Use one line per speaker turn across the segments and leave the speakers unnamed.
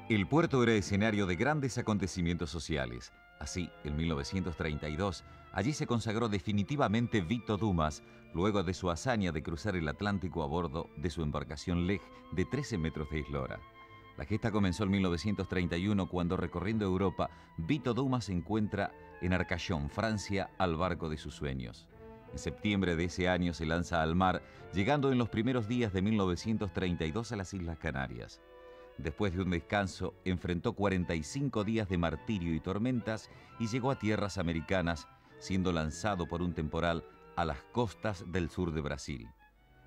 El puerto era escenario de grandes acontecimientos sociales. Así, en 1932, allí se consagró definitivamente Vito Dumas, luego de su hazaña de cruzar el Atlántico a bordo de su embarcación Lej de 13 metros de eslora. La gesta comenzó en 1931 cuando, recorriendo Europa, Vito Dumas se encuentra en Arcachon, Francia, al barco de sus sueños. En septiembre de ese año se lanza al mar, llegando en los primeros días de 1932 a las Islas Canarias. Después de un descanso, enfrentó 45 días de martirio y tormentas y llegó a tierras americanas, siendo lanzado por un temporal a las costas del sur de Brasil.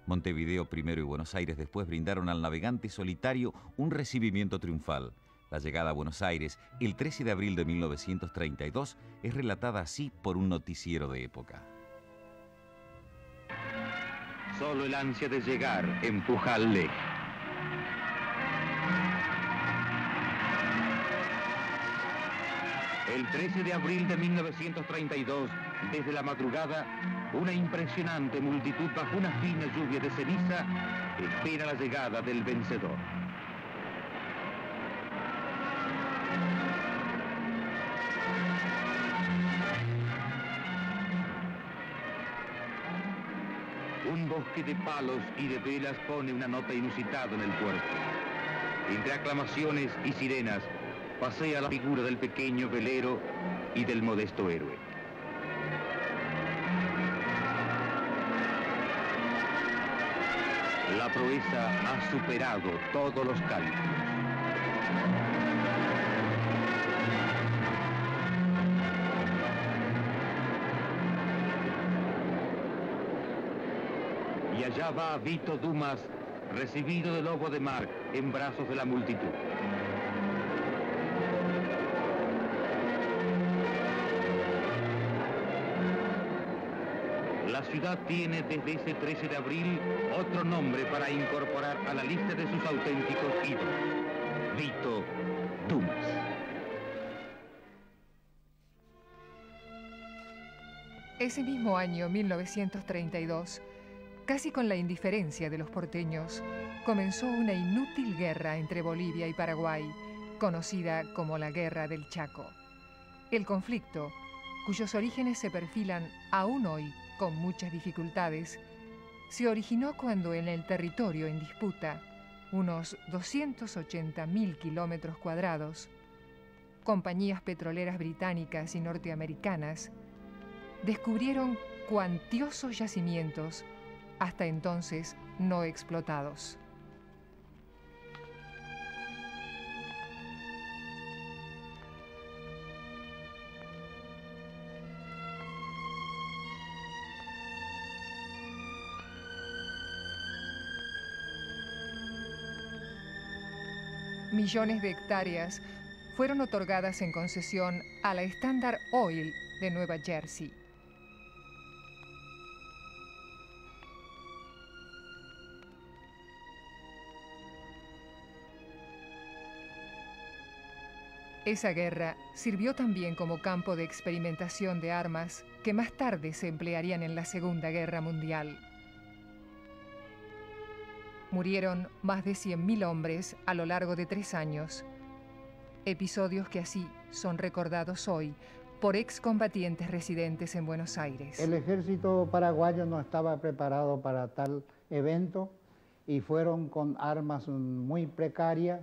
Montevideo primero y Buenos Aires después brindaron al navegante solitario un recibimiento triunfal. La llegada a Buenos Aires, el 13 de abril de 1932, es relatada así por un noticiero de época.
Solo el ansia de llegar empuja al Lej. El 13 de abril de 1932, desde la madrugada, una impresionante multitud bajo una fina lluvia de ceniza espera la llegada del vencedor. Un bosque de palos y de velas pone una nota inusitada en el puerto. Entre aclamaciones y sirenas, pasea la figura del pequeño velero y del modesto héroe. La proeza ha superado todos los cálculos. Y allá va Vito Dumas, recibido de Lobo de Mar en brazos de la multitud. La ciudad tiene desde ese 13 de abril otro nombre para incorporar a la lista de sus auténticos ídolos: Vito Dumas.
Ese mismo año, 1932, casi con la indiferencia de los porteños, comenzó una inútil guerra entre Bolivia y Paraguay, conocida como la Guerra del Chaco. El conflicto, cuyos orígenes se perfilan aún hoy con muchas dificultades, se originó cuando en el territorio en disputa, unos 280.000 kilómetros cuadrados, compañías petroleras británicas y norteamericanas descubrieron cuantiosos yacimientos hasta entonces no explotados. Millones de hectáreas fueron otorgadas en concesión a la Standard Oil de Nueva Jersey. Esa guerra sirvió también como campo de experimentación de armas que más tarde se emplearían en la Segunda Guerra Mundial. Murieron más de 100.000 hombres a lo largo de 3 años, episodios que así son recordados hoy por excombatientes residentes en Buenos Aires.
El ejército paraguayo no estaba preparado para tal evento y fueron con armas muy precarias.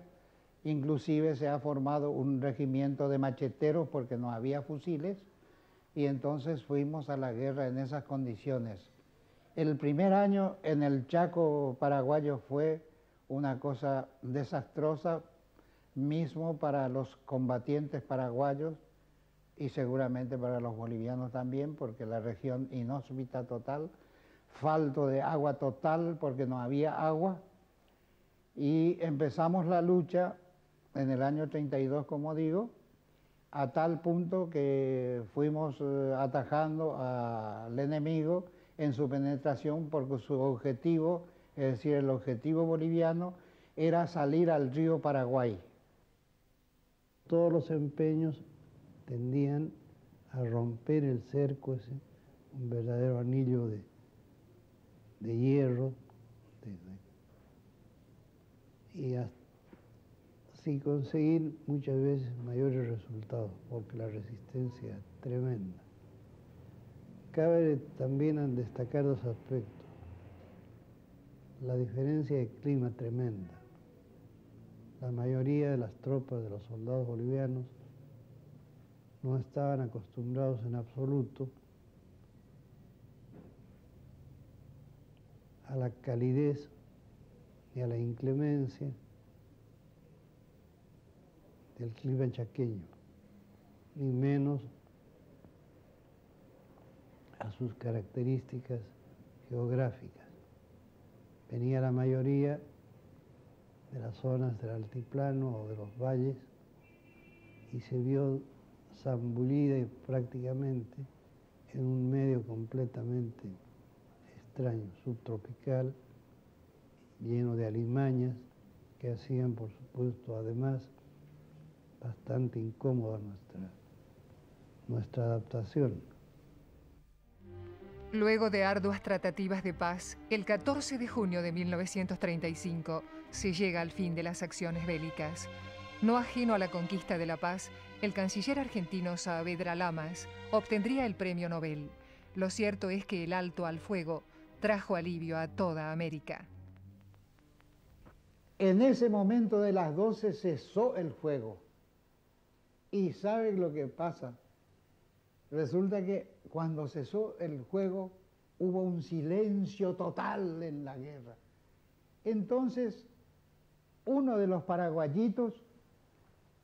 Inclusive se ha formado un regimiento de macheteros porque no había fusiles y entonces fuimos a la guerra en esas condiciones. El primer año en el Chaco paraguayo fue una cosa desastrosa, mismo para los combatientes paraguayos y seguramente para los bolivianos también, porque la región inhóspita total, falto de agua total porque no había agua, y empezamos la lucha en el año 32, como digo, a tal punto que fuimos atajando al enemigo en su penetración, porque su objetivo, es decir, el objetivo boliviano, era salir al río Paraguay.
Todos los empeños tendían a romper el cerco, ese, un verdadero anillo de hierro, y así conseguir muchas veces mayores resultados, porque la resistencia es tremenda. Cabe también destacar dos aspectos. La diferencia de clima tremenda. La mayoría de las tropas de los soldados bolivianos no estaban acostumbrados en absoluto a la calidez y a la inclemencia del clima chaqueño, ni menos a sus características geográficas. Venía la mayoría de las zonas del altiplano o de los valles y se vio zambullida prácticamente en un medio completamente extraño, subtropical, lleno de alimañas que hacían, por supuesto, además, bastante incómoda nuestra adaptación.
Luego de arduas tratativas de paz, el 14 de junio de 1935 se llega al fin de las acciones bélicas. No ajeno a la conquista de la paz, el canciller argentino Saavedra Lamas obtendría el premio Nobel. Lo cierto es que el alto al fuego trajo alivio a toda América.
En ese momento de las 12 cesó el fuego. ¿Y saben lo que pasa? Resulta que cuando cesó el fuego hubo un silencio total en la guerra. Entonces, uno de los paraguayitos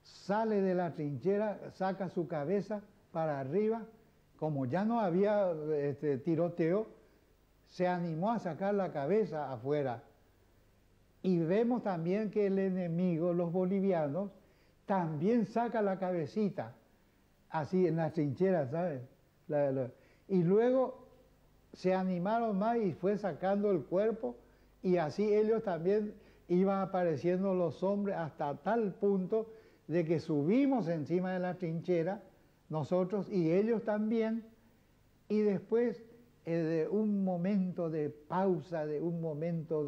sale de la trinchera, saca su cabeza para arriba, como ya no había tiroteo, se animó a sacar la cabeza afuera. Y vemos también que el enemigo, los bolivianos, también saca la cabecita, así en las trincheras, ¿sabes? Y luego se animaron más y fue sacando el cuerpo, y así ellos también iban apareciendo los hombres hasta tal punto de que subimos encima de la trinchera, nosotros y ellos también, y después de un momento de pausa, de un momento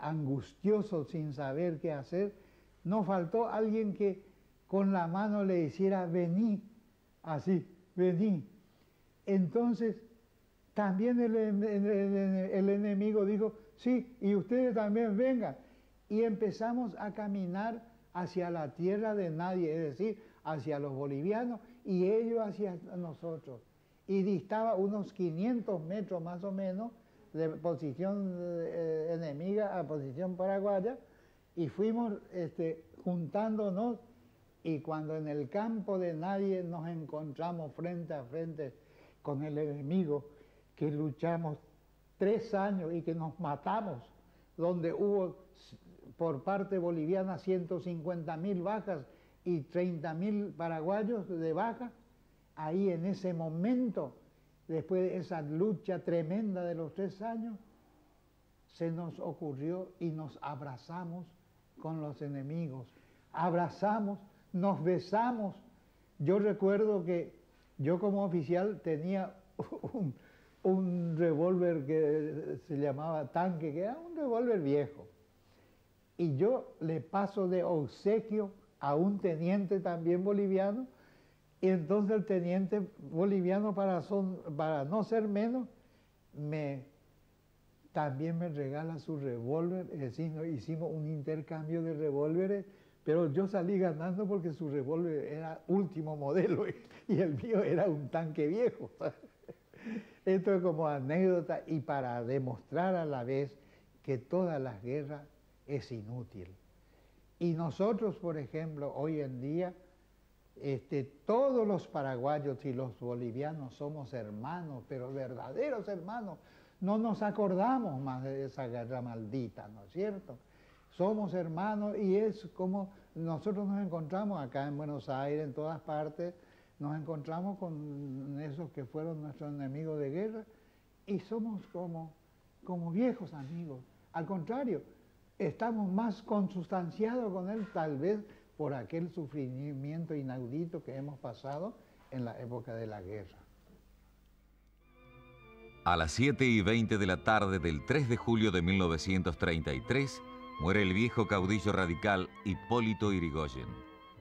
angustioso sin saber qué hacer, nos faltó alguien que con la mano le hiciera vení, así, vení. Entonces también el enemigo dijo, sí, y ustedes también vengan. Y empezamos a caminar hacia la tierra de nadie, es decir, hacia los bolivianos y ellos hacia nosotros. Y distaba unos 500 metros más o menos de posición enemiga a posición paraguaya, y fuimos juntándonos, y cuando en el campo de nadie nos encontramos frente a frente con el enemigo, que luchamos 3 años y que nos matamos, donde hubo por parte boliviana 150.000 bajas y 30.000 paraguayos de baja. Ahí en ese momento, después de esa lucha tremenda de los 3 años, se nos ocurrió y nos abrazamos con los enemigos. Abrazamos, nos besamos. Yo recuerdo que yo como oficial tenía un revólver que se llamaba tanque, que era un revólver viejo. Y yo le paso de obsequio a un teniente también boliviano, y entonces el teniente boliviano, para no ser menos, también me regala su revólver. Es decir, hicimos un intercambio de revólveres, pero yo salí ganando porque su revólver era último modelo y el mío era un tanque viejo. Esto es como anécdota y para demostrar a la vez que todas las guerras es inútil. Y nosotros, por ejemplo, hoy en día, todos los paraguayos y los bolivianos somos hermanos, pero verdaderos hermanos. No nos acordamos más de esa guerra maldita, ¿no es cierto? Somos hermanos y es como nosotros nos encontramos acá en Buenos Aires, en todas partes, nos encontramos con esos que fueron nuestros enemigos de guerra y somos como viejos amigos. Al contrario, estamos más consustanciados con él, tal vez por aquel sufrimiento inaudito que hemos pasado en la época de la guerra.
A las 7:20 de la tarde del 3 de julio de 1933, Muere el viejo caudillo radical Hipólito Yrigoyen.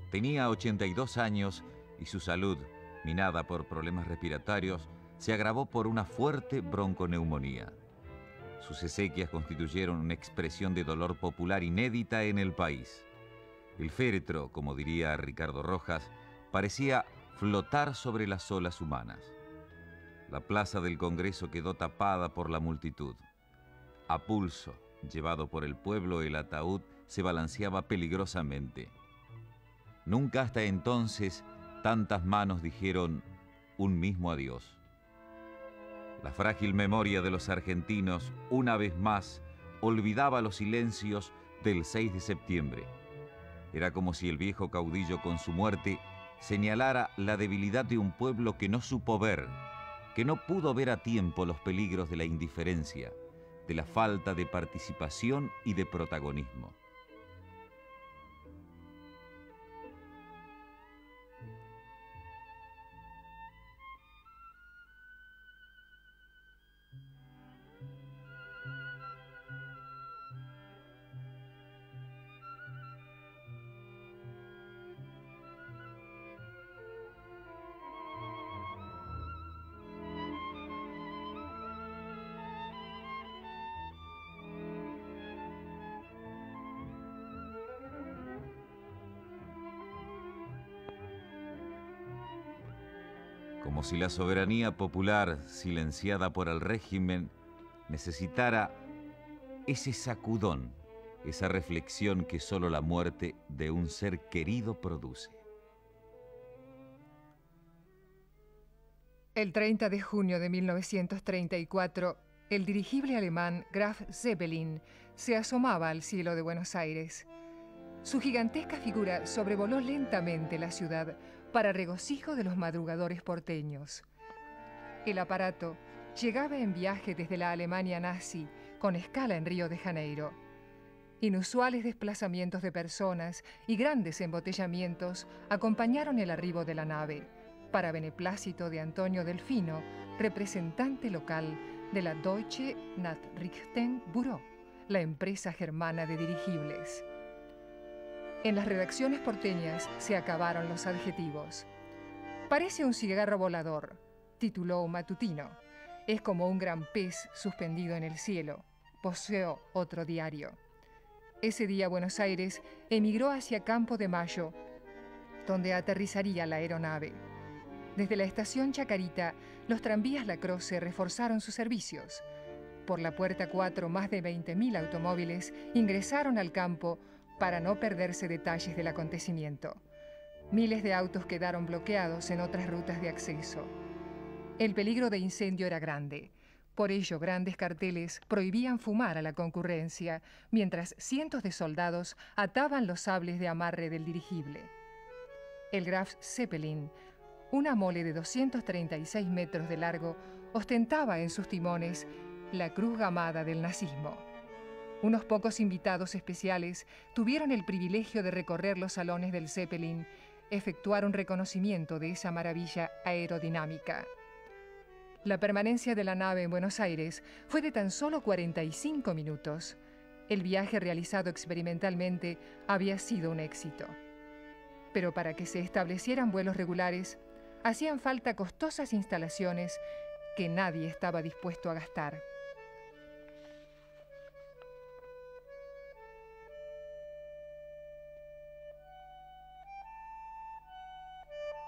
Tenía 82 años y su salud, minada por problemas respiratorios, se agravó por una fuerte bronconeumonía. Sus exequias constituyeron una expresión de dolor popular inédita en el país. El féretro, como diría Ricardo Rojas, parecía flotar sobre las olas humanas. La plaza del Congreso quedó tapada por la multitud. A pulso, llevado por el pueblo, el ataúd se balanceaba peligrosamente. Nunca hasta entonces tantas manos dijeron un mismo adiós. La frágil memoria de los argentinos, una vez más, olvidaba los silencios del 6 de septiembre. Era como si el viejo caudillo con su muerte señalara la debilidad de un pueblo que no supo ver, que no pudo ver a tiempo los peligros de la indiferencia, de la falta de participación y de protagonismo. Como si la soberanía popular, silenciada por el régimen, necesitara ese sacudón, esa reflexión que solo la muerte de un ser querido produce.
El 30 de junio de 1934, el dirigible alemán Graf Zeppelin se asomaba al cielo de Buenos Aires. Su gigantesca figura sobrevoló lentamente la ciudad para regocijo de los madrugadores porteños. El aparato llegaba en viaje desde la Alemania nazi, con escala en Río de Janeiro. Inusuales desplazamientos de personas y grandes embotellamientos acompañaron el arribo de la nave, para beneplácito de Antonio Delfino, representante local de la Deutsche Nachrichtenbüro, la empresa germana de dirigibles. En las redacciones porteñas se acabaron los adjetivos. Parece un cigarro volador, tituló un matutino. Es como un gran pez suspendido en el cielo, poseó otro diario. Ese día Buenos Aires emigró hacia Campo de Mayo, donde aterrizaría la aeronave. Desde la estación Chacarita, los tranvías La Croce reforzaron sus servicios. Por la puerta 4, más de 20.000 automóviles ingresaron al campo para no perderse detalles del acontecimiento. Miles de autos quedaron bloqueados en otras rutas de acceso. El peligro de incendio era grande. Por ello, grandes carteles prohibían fumar a la concurrencia, mientras cientos de soldados ataban los sables de amarre del dirigible. El Graf Zeppelin, una mole de 236 metros de largo, ostentaba en sus timones la cruz gamada del nazismo. Unos pocos invitados especiales tuvieron el privilegio de recorrer los salones del Zeppelin, efectuar un reconocimiento de esa maravilla aerodinámica. La permanencia de la nave en Buenos Aires fue de tan solo 45 minutos. El viaje realizado experimentalmente había sido un éxito. Pero para que se establecieran vuelos regulares, hacían falta costosas instalaciones que nadie estaba dispuesto a gastar.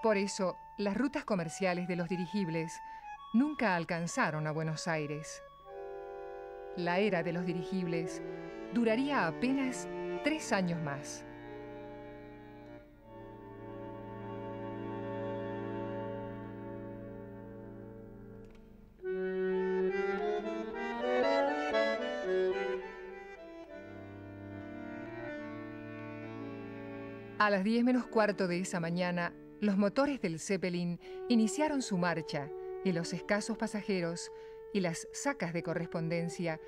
Por eso, las rutas comerciales de los dirigibles nunca alcanzaron a Buenos Aires. La era de los dirigibles duraría apenas 3 años más. A las 10 menos cuarto de esa mañana, los motores del Zeppelin iniciaron su marcha y los escasos pasajeros y las sacas de correspondencia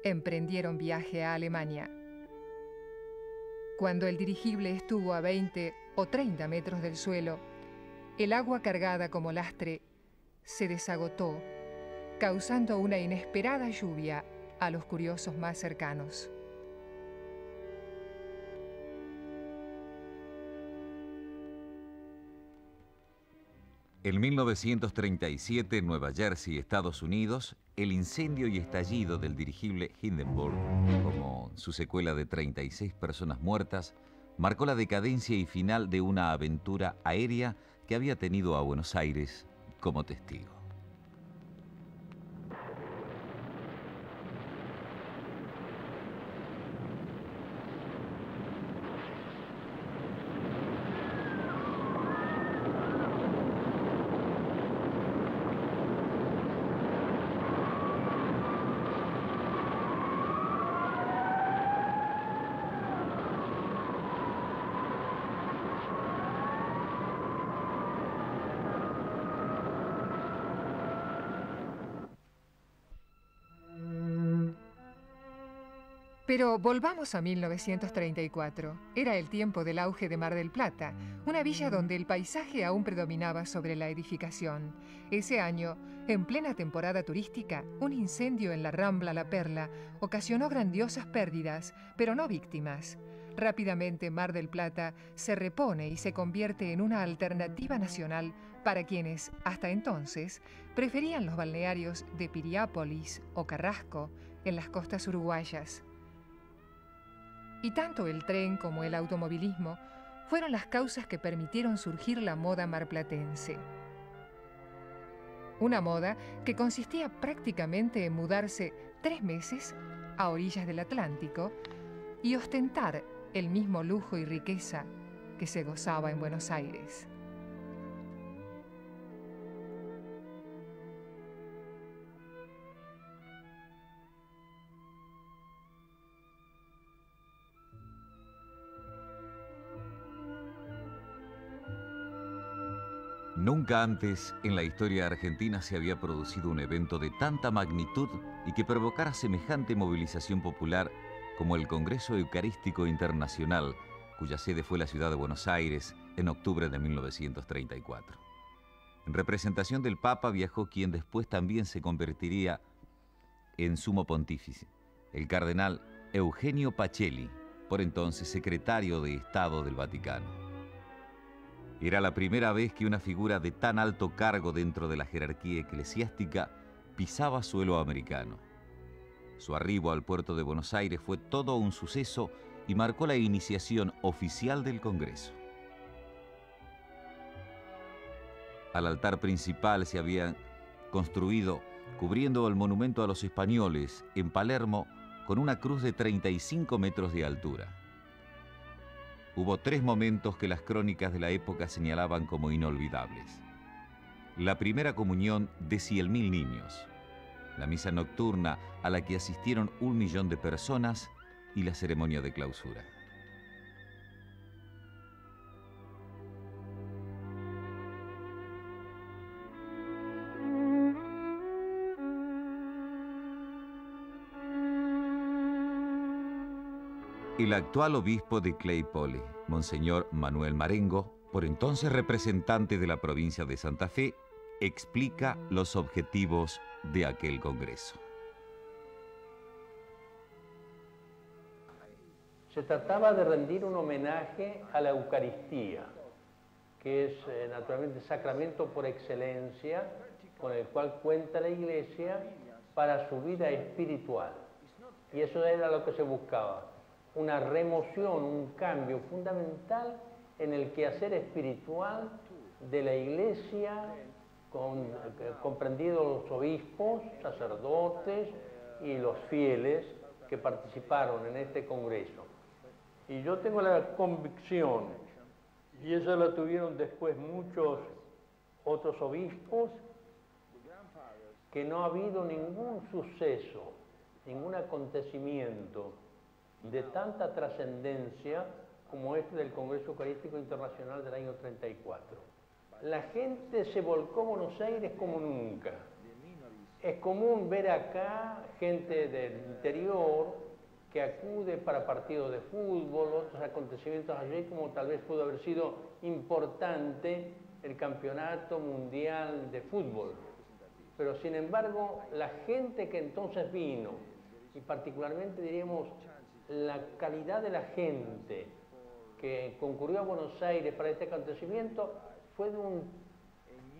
emprendieron viaje a Alemania. Cuando el dirigible estuvo a 20 o 30 metros del suelo, el agua cargada como lastre se desagotó, causando una inesperada lluvia a los curiosos más cercanos.
En 1937, en Nueva Jersey, Estados Unidos, el incendio y estallido del dirigible Hindenburg, como su secuela de 36 personas muertas, marcó la decadencia y final de una aventura aérea que había tenido a Buenos Aires como testigo.
Pero volvamos a 1934. Era el tiempo del auge de Mar del Plata, una villa donde el paisaje aún predominaba sobre la edificación. Ese año, en plena temporada turística, un incendio en la Rambla La Perla ocasionó grandiosas pérdidas, pero no víctimas. Rápidamente Mar del Plata se repone y se convierte en una alternativa nacional para quienes, hasta entonces, preferían los balnearios de Piriápolis o Carrasco en las costas uruguayas. Y tanto el tren como el automovilismo fueron las causas que permitieron surgir la moda marplatense. Una moda que consistía prácticamente en mudarse 3 meses a orillas del Atlántico y ostentar el mismo lujo y riqueza que se gozaba en Buenos Aires.
Nunca antes en la historia argentina se había producido un evento de tanta magnitud y que provocara semejante movilización popular como el Congreso Eucarístico Internacional, cuya sede fue la ciudad de Buenos Aires en octubre de 1934. En representación del Papa viajó quien después también se convertiría en sumo pontífice, el cardenal Eugenio Pacelli, por entonces secretario de Estado del Vaticano. Era la primera vez que una figura de tan alto cargo dentro de la jerarquía eclesiástica pisaba suelo americano. Su arribo al puerto de Buenos Aires fue todo un suceso y marcó la iniciación oficial del Congreso. Al altar principal se había construido, cubriendo el monumento a los españoles, en Palermo, con una cruz de 35 metros de altura. Hubo 3 momentos que las crónicas de la época señalaban como inolvidables. La primera comunión de 100.000 niños, la misa nocturna a la que asistieron 1 millón de personas y la ceremonia de clausura. El actual obispo de Claypole, Monseñor Manuel Marengo, por entonces representante de la provincia de Santa Fe, explica los objetivos de aquel congreso.
Se trataba de rendir un homenaje a la Eucaristía, que es naturalmente el sacramento por excelencia con el cual cuenta la Iglesia para su vida espiritual. Y eso era lo que se buscaba. Una remoción, un cambio fundamental en el quehacer espiritual de la Iglesia, comprendidos los obispos, sacerdotes y los fieles que participaron en este congreso. Y yo tengo la convicción, y esa la tuvieron después muchos otros obispos, que no ha habido ningún suceso, ningún acontecimiento de tanta trascendencia como este del Congreso Eucarístico Internacional del año 34. La gente se volcó a Buenos Aires como nunca. Es común ver acá gente del interior que acude para partidos de fútbol, otros acontecimientos allí, como tal vez pudo haber sido importante el Campeonato Mundial de Fútbol. Pero sin embargo, la gente que entonces vino, y particularmente diríamos la calidad de la gente que concurrió a Buenos Aires para este acontecimiento, fue de un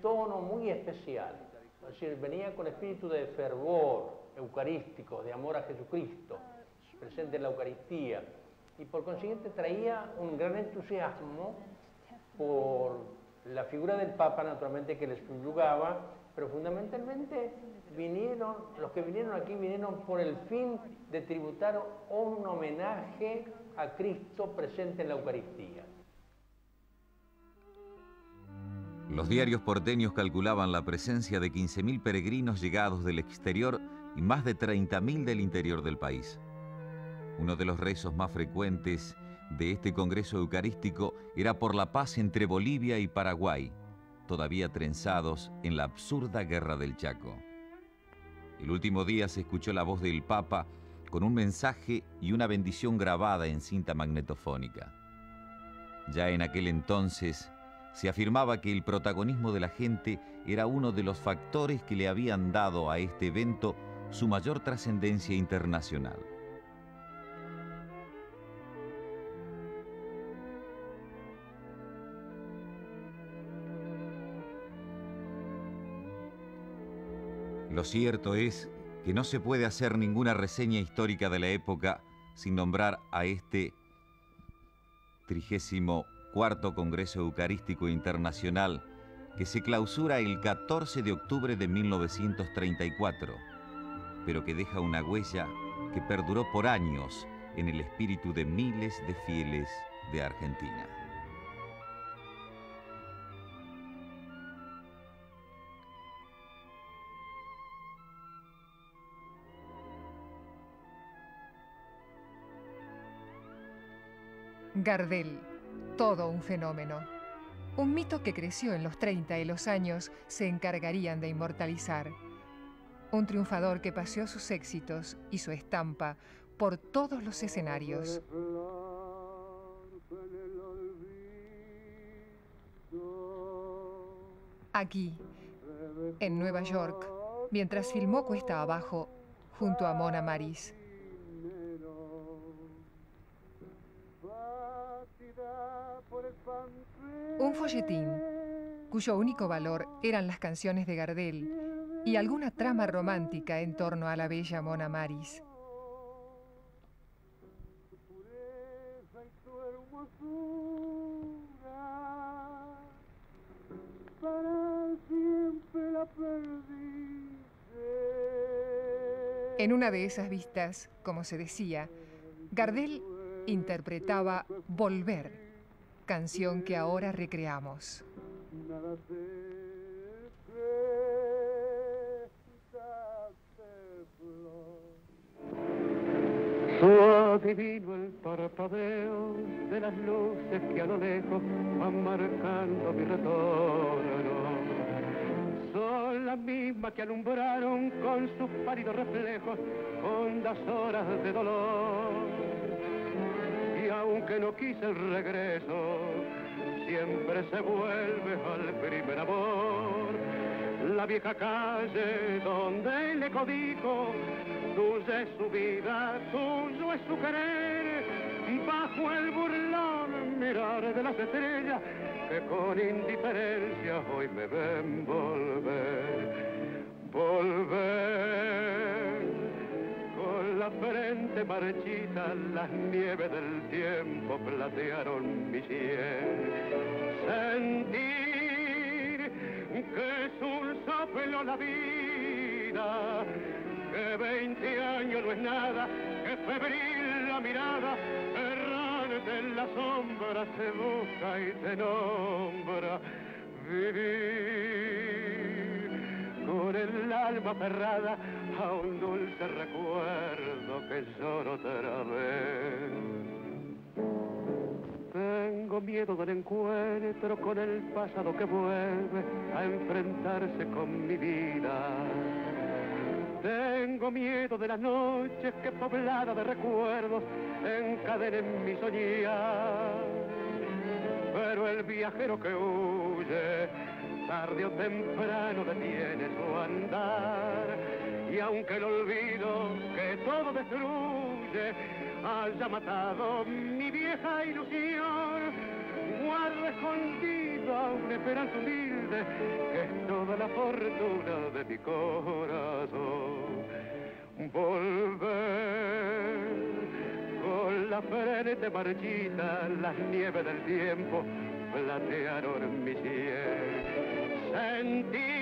tono muy especial. Es decir, venía con espíritu de fervor eucarístico, de amor a Jesucristo, presente en la Eucaristía, y por consiguiente traía un gran entusiasmo por la figura del Papa, naturalmente, que les subyugaba, pero fundamentalmente los que vinieron aquí vinieron por el fin de tributar un homenaje a Cristo presente en la Eucaristía.
Los diarios porteños calculaban la presencia de 15.000 peregrinos llegados del exterior y más de 30.000 del interior del país. Uno de los rezos más frecuentes de este congreso eucarístico era por la paz entre Bolivia y Paraguay, todavía trenzados en la absurda guerra del Chaco. El último día se escuchó la voz del Papa con un mensaje y una bendición grabada en cinta magnetofónica. Ya en aquel entonces se afirmaba que el protagonismo de la gente era uno de los factores que le habían dado a este evento su mayor trascendencia internacional. Lo cierto es que no se puede hacer ninguna reseña histórica de la época sin nombrar a este 34º Congreso Eucarístico Internacional que se clausura el 14 de octubre de 1934, pero que deja una huella que perduró por años en el espíritu de miles de fieles de Argentina.
Gardel, todo un fenómeno. Un mito que creció en los 30 y los años se encargarían de inmortalizar. Un triunfador que paseó sus éxitos y su estampa por todos los escenarios. Aquí, en Nueva York, mientras filmó Cuesta Abajo junto a Mona Maris. Un folletín cuyo único valor eran las canciones de Gardel y alguna trama romántica en torno a la bella Mona Maris. En una de esas vistas, como se decía, Gardel interpretaba Volver, canción que ahora recreamos.
Suave vino el parpadeo de las luces que a lo lejos van marcando mi retorno. Son las mismas que alumbraron con sus pálidos reflejos hondas horas de dolor. Y aunque no quise el regreso, siempre se vuelve al primer amor. La vieja calle donde le codijo, tuya es su vida, tuyo es su querer. Bajo el burlón mirar de las estrellas que con indiferencia hoy me ven volver. Volver. Con la frente marchita, las nieves del tiempo platearon mi sien. Sentir que es un soplo la vida, que 20 años no es nada, que febril la mirada, errante en la sombra te busca y te nombra. Vivir con el alma aferrada a un dulce recuerdo que lloro otra vez. Tengo miedo del encuentro con el pasado que vuelve a enfrentarse con mi vida. Tengo miedo de las noches que pobladas de recuerdos encadenen mi soñar. Pero el viajero que huye, tarde o temprano detiene su andar. Y aunque el olvido que todo destruye haya matado mi vieja ilusión, guardo escondida una esperanza humilde amarte, que es toda la fortuna de mi corazón. Volver con la frente marchita, las nieves del tiempo platearon mi piel. Sentir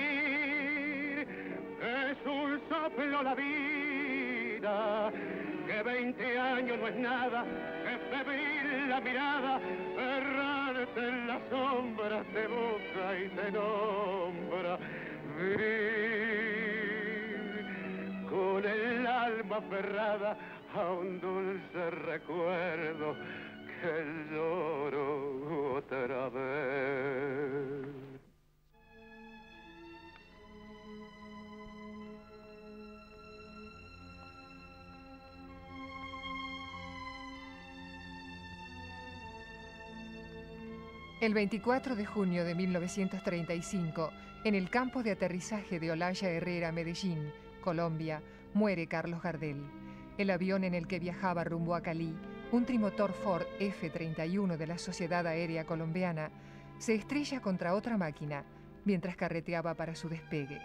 que es un soplo la vida, que 20 años no es nada, que febril la mirada, errarte en las sombras te busca y te nombra. Vivir con el alma aferrada a un dulce recuerdo que lloro otra vez.
El 24 de junio de 1935, en el campo de aterrizaje de Olaya Herrera, Medellín, Colombia, muere Carlos Gardel. El avión en el que viajaba rumbo a Cali, un trimotor Ford F-31 de la Sociedad Aérea Colombiana, se estrella contra otra máquina mientras carreteaba para su despegue.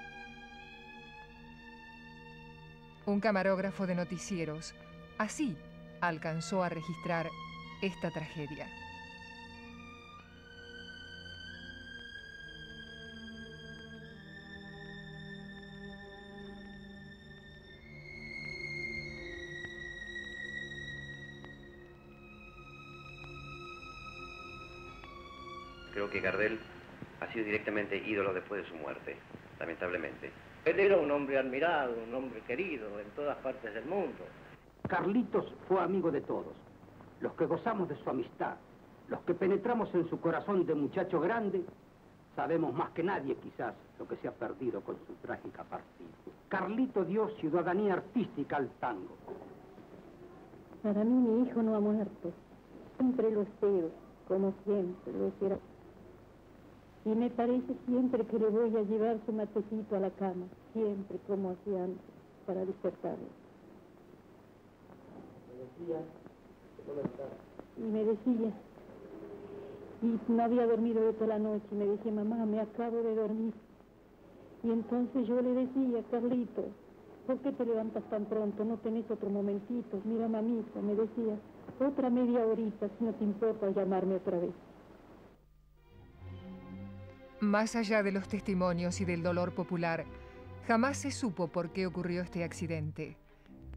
Un camarógrafo de noticieros así alcanzó a registrar esta tragedia.
Creo que Gardel ha sido directamente ídolo después de su muerte, lamentablemente.
Él era un hombre admirado, un hombre querido en todas partes del mundo.
Carlitos fue amigo de todos, los que gozamos de su amistad, los que penetramos en su corazón de muchacho grande, sabemos más que nadie quizás lo que se ha perdido con su trágica partida. Carlito dio ciudadanía artística al tango.
Para mí mi hijo no ha muerto, siempre lo espero, como siempre lo espero. Y me parece siempre que le voy a llevar su matecito a la cama, siempre como hacía antes, para despertarlo. Y me decía, y no había dormido de toda la noche, y me decía, mamá, me acabo de dormir. Y entonces yo le decía, Carlito, ¿por qué te levantas tan pronto? ¿No tenés otro momentito? Mira, mamita, me decía, otra media horita, si no te importa llamarme otra vez.
Más allá de los testimonios y del dolor popular, jamás se supo por qué ocurrió este accidente.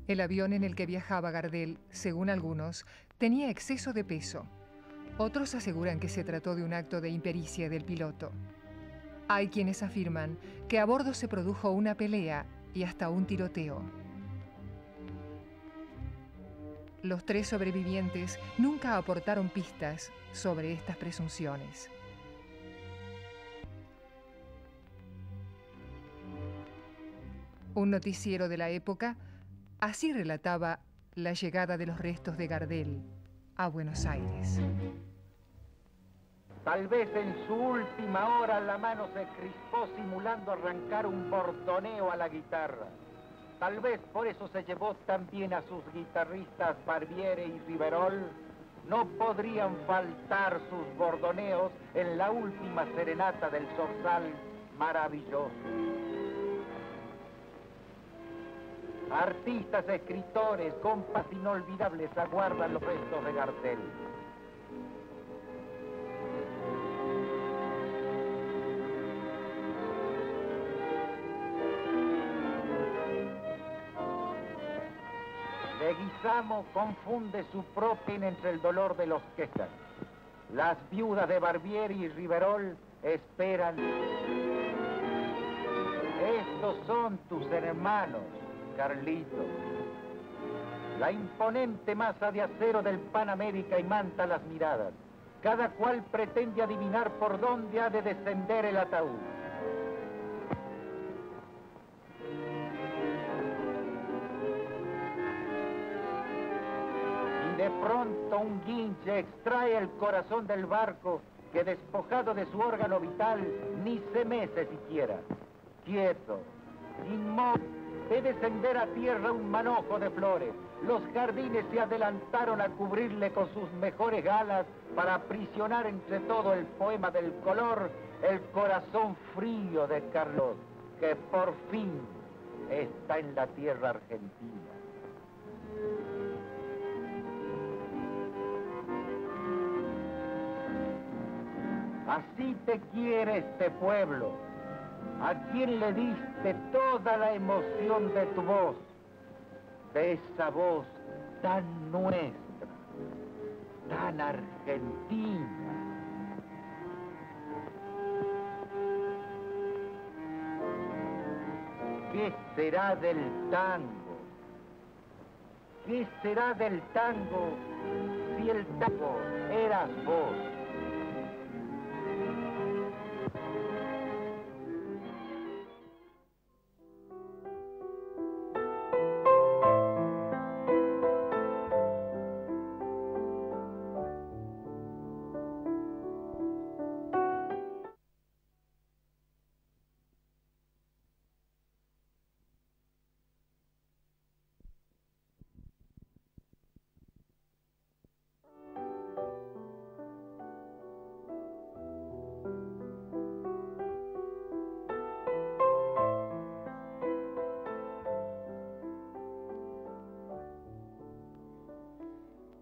El avión en el que viajaba Gardel, según algunos, tenía exceso de peso. Otros aseguran que se trató de un acto de impericia del piloto. Hay quienes afirman que a bordo se produjo una pelea y hasta un tiroteo. Los 3 sobrevivientes nunca aportaron pistas sobre estas presunciones. Un noticiero de la época así relataba la llegada de los restos de Gardel a Buenos Aires.
Tal vez en su última hora la mano se crispó simulando arrancar un bordoneo a la guitarra. Tal vez por eso se llevó también a sus guitarristas Barbiere y Riverol. No podrían faltar sus bordoneos en la última serenata del Zorzal maravilloso. Artistas, escritores, compas inolvidables aguardan los restos de Gardel. Leguizamo confunde su propia entre el dolor de los que están. Las viudas de Barbieri y Riverol esperan. Estos son tus hermanos, Carlito. La imponente masa de acero del Pan América imanta las miradas. Cada cual pretende adivinar por dónde ha de descender el ataúd. Y de pronto un guinche extrae el corazón del barco que, despojado de su órgano vital, ni se mece siquiera. Quieto, inmóvil, ve descender a tierra un manojo de flores. Los jardines se adelantaron a cubrirle con sus mejores galas para aprisionar entre todo el poema del color el corazón frío de Carlos, que por fin está en la tierra argentina. Así te quiere este pueblo, a quien le diste toda la emoción de tu voz, de esa voz tan nuestra, tan argentina. ¿Qué será del tango? ¿Qué será del tango si el tango eras vos?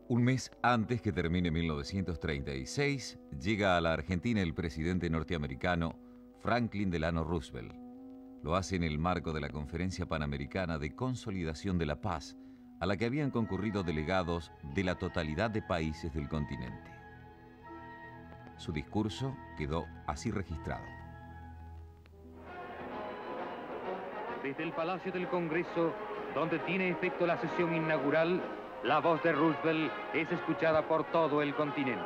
Un mes antes que termine 1936, llega a la Argentina el presidente norteamericano Franklin Delano Roosevelt. Lo hace en el marco de la Conferencia Panamericana de Consolidación de la Paz, a la que habían concurrido delegados de la totalidad de países del continente. Su discurso quedó así registrado.
Desde el Palacio del Congreso, donde tiene efecto la sesión inaugural, la voz de Roosevelt es escuchada por todo el continente.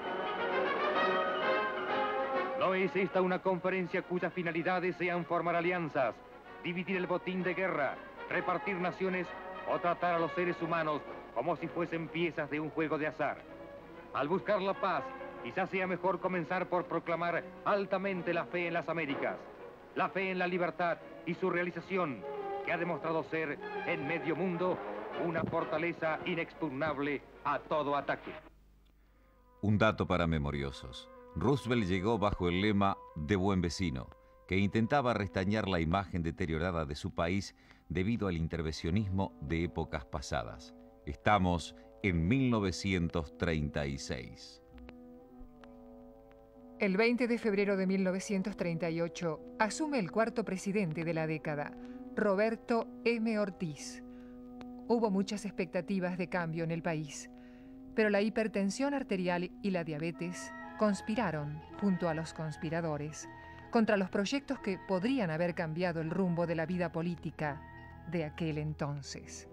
No es esta una conferencia cuyas finalidades sean formar alianzas, dividir el botín de guerra, repartir naciones o tratar a los seres humanos como si fuesen piezas de un juego de azar. Al buscar la paz, quizás sea mejor comenzar por proclamar altamente la fe en las Américas, la fe en la libertad y su realización, que ha demostrado ser en medio mundo una fortaleza inexpugnable a todo ataque.
Un dato para memoriosos. Roosevelt llegó bajo el lema de buen vecino, que intentaba restañar la imagen deteriorada de su país debido al intervencionismo de épocas pasadas. Estamos en 1936.
El 20 de febrero de 1938 asume el cuarto presidente de la década, Roberto M. Ortiz. Hubo muchas expectativas de cambio en el país, pero la hipertensión arterial y la diabetes conspiraron, junto a los conspiradores, contra los proyectos que podrían haber cambiado el rumbo de la vida política de aquel entonces.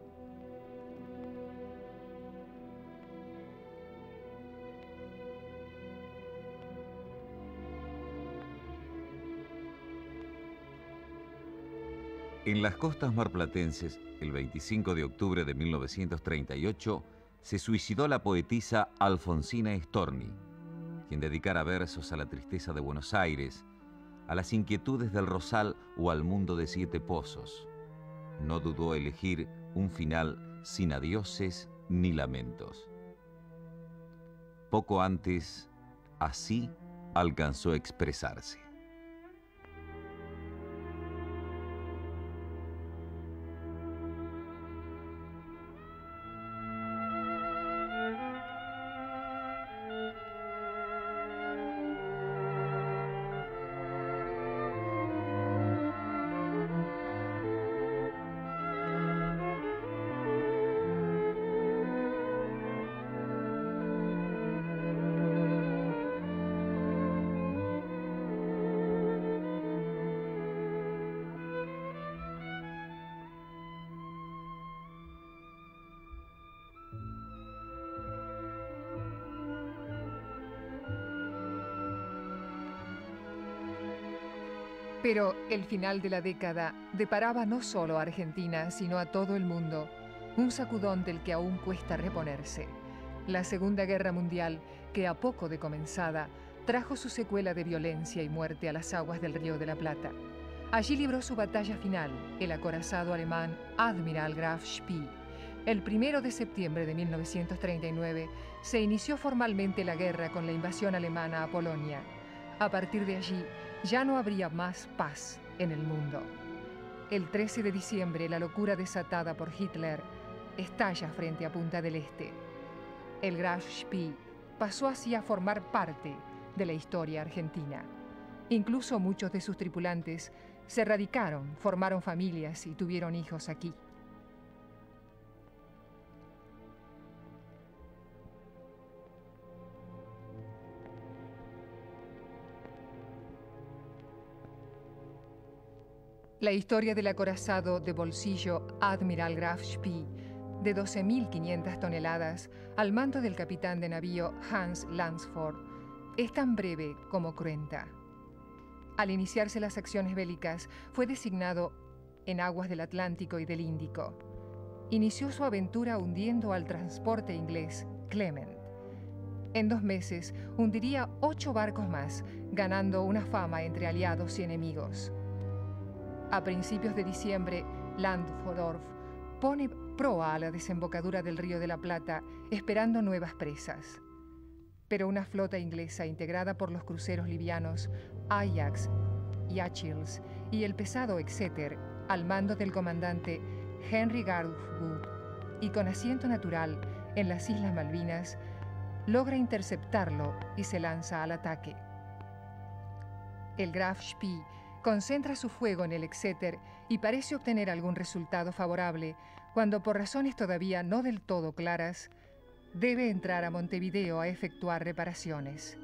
En las costas marplatenses, el 25 de octubre de 1938, se suicidó la poetisa Alfonsina Storni, quien dedicara versos a la tristeza de Buenos Aires, a las inquietudes del Rosal o al mundo de Siete Pozos. No dudó elegir un final sin adioses ni lamentos. Poco antes, así alcanzó a expresarse.
Pero el final de la década deparaba no solo a Argentina, sino a todo el mundo, un sacudón del que aún cuesta reponerse. La Segunda Guerra Mundial, que a poco de comenzada, trajo su secuela de violencia y muerte a las aguas del Río de la Plata. Allí libró su batalla final el acorazado alemán Admiral Graf Spee. El 1 de septiembre de 1939 se inició formalmente la guerra con la invasión alemana a Polonia. A partir de allí, ya no habría más paz en el mundo. El 13 de diciembre, la locura desatada por Hitler estalla frente a Punta del Este. El Graf Spee pasó así a formar parte de la historia argentina. Incluso muchos de sus tripulantes se radicaron, formaron familias y tuvieron hijos aquí. La historia del acorazado de bolsillo Admiral Graf Spee, de 12.500 toneladas, al mando del capitán de navío Hans Lansford, es tan breve como cruenta. Al iniciarse las acciones bélicas, fue designado en aguas del Atlántico y del Índico. Inició su aventura hundiendo al transporte inglés Clement. En 2 meses, hundiría 8 barcos más, ganando una fama entre aliados y enemigos. A principios de diciembre, Landfordorf pone proa a la desembocadura del Río de la Plata, esperando nuevas presas. Pero una flota inglesa integrada por los cruceros livianos Ajax y Achilles y el pesado Exeter, al mando del comandante Henry Garwood y con asiento natural en las Islas Malvinas, logra interceptarlo y se lanza al ataque. El Graf Spee concentra su fuego en el Exeter y parece obtener algún resultado favorable cuando, por razones todavía no del todo claras, debe entrar a Montevideo a efectuar reparaciones.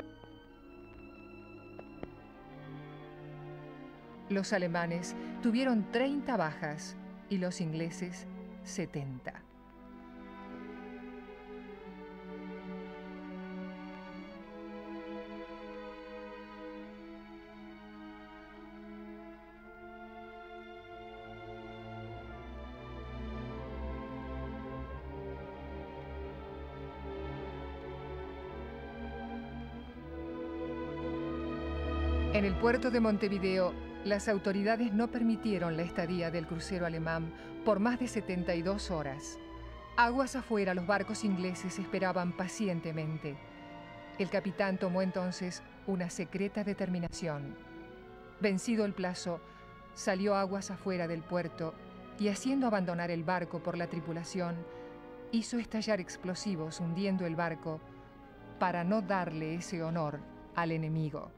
Los alemanes tuvieron 30 bajas y los ingleses 70. En el puerto de Montevideo, las autoridades no permitieron la estadía del crucero alemán por más de 72 horas. Aguas afuera, los barcos ingleses esperaban pacientemente. El capitán tomó entonces una secreta determinación. Vencido el plazo, salió aguas afuera del puerto y, haciendo abandonar el barco por la tripulación, hizo estallar explosivos hundiendo el barco para no darle ese honor al enemigo.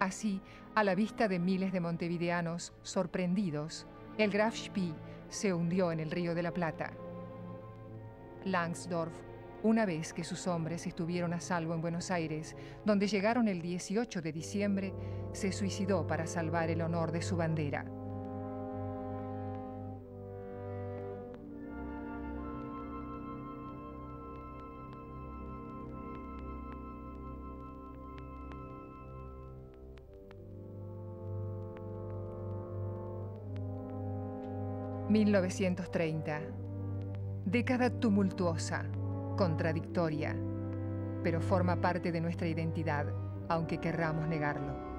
Así, a la vista de miles de montevideanos sorprendidos, el Graf Spee se hundió en el Río de la Plata. Langsdorff, una vez que sus hombres estuvieron a salvo en Buenos Aires, donde llegaron el 18 de diciembre, se suicidó para salvar el honor de su bandera. ...1930... década tumultuosa, contradictoria, pero forma parte de nuestra identidad, aunque querramos negarlo.